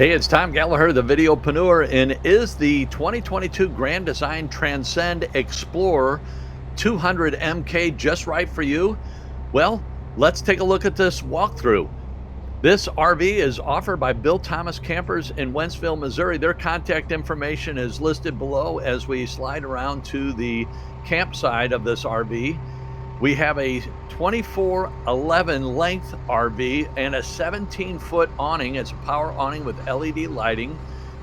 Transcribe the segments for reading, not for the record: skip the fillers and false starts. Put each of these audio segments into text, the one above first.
Hey, it's Tom Gallagher, the Videopreneur, and is the 2022 Grand Design Transcend Xplor 200MK just right for you? Well, let's take a look at this walkthrough. This RV is offered by Bill Thomas Campers in Wentzville, Missouri. Their contact information is listed below as we slide around to the campsite of this RV. We have a 2411 length RV and a 17-foot awning. It's a power awning with LED lighting.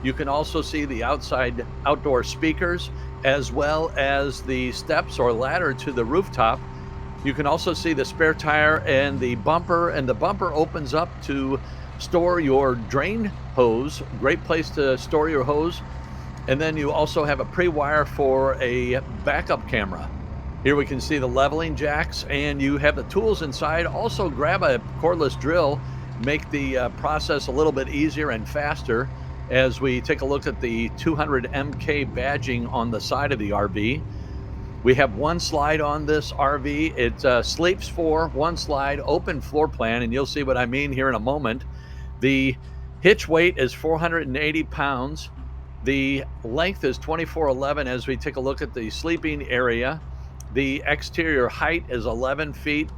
You can also see the outside outdoor speakers as well as the steps or ladder to the rooftop. You can also see the spare tire and the bumper opens up to store your drain hose. Great place to store your hose. And then you also have a pre-wire for a backup camera. Here we can see the leveling jacks, and you have the tools inside. Also grab a cordless drill, make the process a little bit easier and faster as we take a look at the 200MK badging on the side of the RV. We have one slide on this RV. It sleeps for one slide, open floor plan, and you'll see what I mean here in a moment. The hitch weight is 480 pounds. The length is 2411 as we take a look at the sleeping area. The exterior height is 11 feet.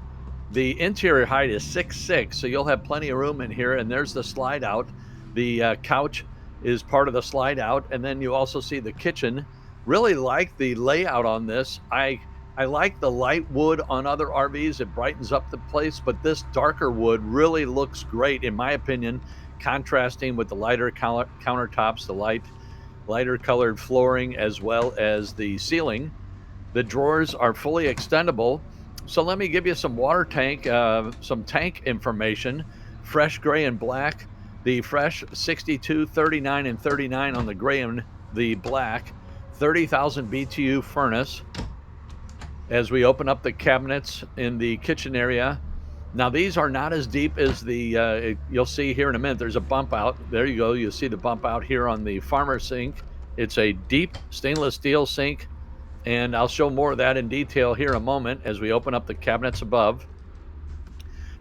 The interior height is 6'6", so you'll have plenty of room in here. And there's the slide out. The couch is part of the slide out. And then you also see the kitchen. Really like the layout on this. I like the light wood on other RVs. It brightens up the place, but this darker wood really looks great, in my opinion, contrasting with the lighter countertops, the lighter colored flooring, as well as the ceiling. The drawers are fully extendable. So let me give you some some tank information. Fresh gray and black. The fresh 62, 39, and 39 on the gray and the black. 30,000 BTU furnace. As we open up the cabinets in the kitchen area. Now these are not as deep as the, you'll see here in a minute, there's a bump out. There you go. You'll see the bump out here on the farmer sink. It's a deep stainless steel sink. And I'll show more of that in detail here in a moment as we open up the cabinets above.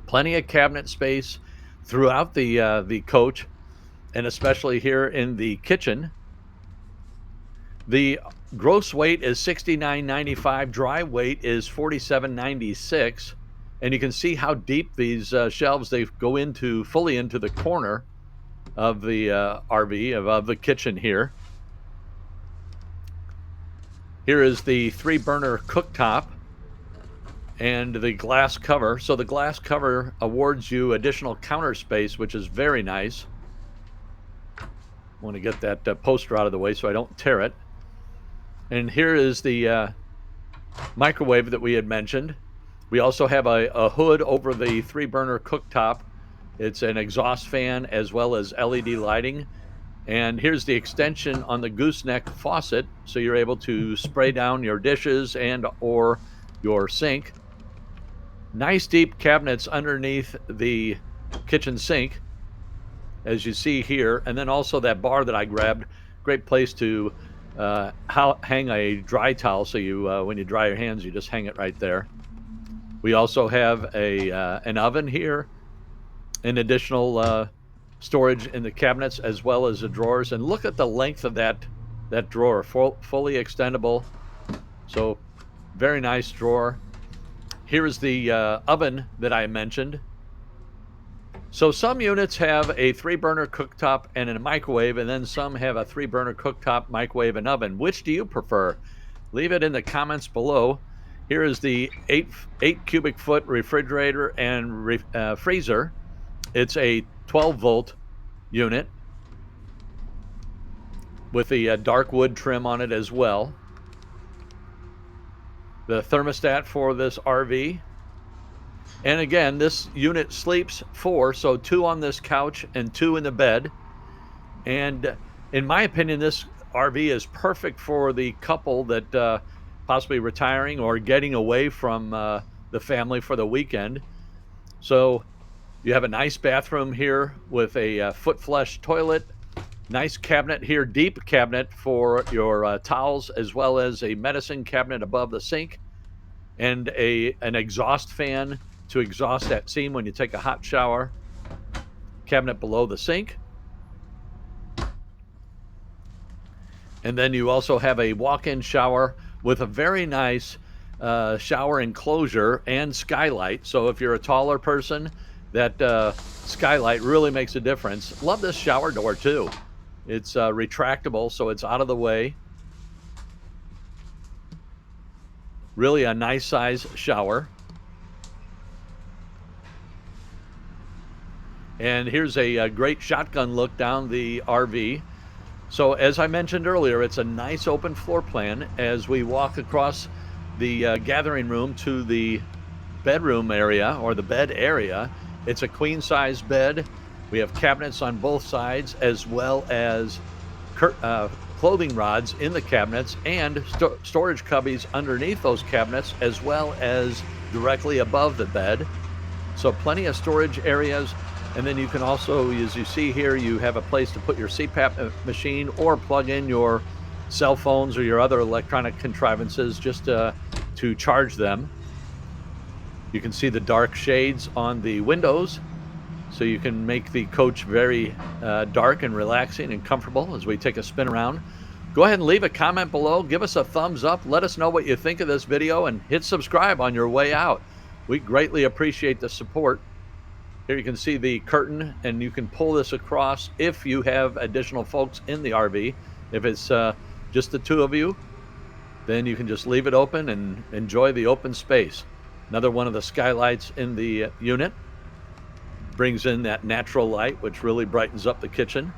Plenty of cabinet space throughout the coach, and especially here in the kitchen. The gross weight is 69.95. Dry weight is 47.96. And you can see how deep these shelves, they go into fully into the corner of the RV, of the kitchen here. Here is the 3-burner cooktop and the glass cover. So the glass cover awards you additional counter space, which is very nice. I want to get that poster out of the way so I don't tear it. And here is the microwave that we had mentioned. We also have a hood over the 3-burner cooktop. It's an exhaust fan as well as LED lighting. And here's the extension on the gooseneck faucet, so you're able to spray down your dishes and or your sink. Nice deep cabinets underneath the kitchen sink, as you see here. And then also that bar that I grabbed, great place to hang a dry towel, so you when you dry your hands, you just hang it right there. We also have an oven here, an additional storage in the cabinets as well as the drawers. And look at the length of that drawer, fully extendable. So very nice drawer. Here is the oven that I mentioned. So some units have a 3-burner cooktop and a microwave, and then some have a 3-burner cooktop, microwave, and oven. Which do you prefer? Leave it in the comments below. Here is the 8 cubic foot refrigerator and freezer. It's a 12-volt unit with the dark wood trim on it as well. The thermostat for this RV. And again, this unit sleeps 4, so 2 on this couch and 2 in the bed. And in my opinion, this RV is perfect for the couple that possibly retiring or getting away from the family for the weekend. So you have a nice bathroom here with a foot flush toilet. Nice cabinet here, deep cabinet for your towels, as well as a medicine cabinet above the sink, and an exhaust fan to exhaust that steam when you take a hot shower. Cabinet below the sink. And then you also have a walk-in shower with a very nice shower enclosure and skylight. So if you're a taller person, that skylight really makes a difference. Love this shower door too. It's retractable, so it's out of the way. Really a nice size shower. And here's a great shotgun look down the RV. So as I mentioned earlier, it's a nice open floor plan as we walk across the gathering room to the bedroom area, or the bed area. It's a queen size bed. We have cabinets on both sides, as well as clothing rods in the cabinets, and storage cubbies underneath those cabinets, as well as directly above the bed. So plenty of storage areas. And then you can also, as you see here, you have a place to put your CPAP machine or plug in your cell phones or your other electronic contrivances just to charge them. You can see the dark shades on the windows, so you can make the coach very dark and relaxing and comfortable as we take a spin around. Go ahead and leave a comment below. Give us a thumbs up. Let us know what you think of this video, and hit subscribe on your way out. We greatly appreciate the support. Here you can see the curtain, and you can pull this across if you have additional folks in the RV. If it's just the two of you, then you can just leave it open and enjoy the open space. Another one of the skylights in the unit brings in that natural light, which really brightens up the kitchen.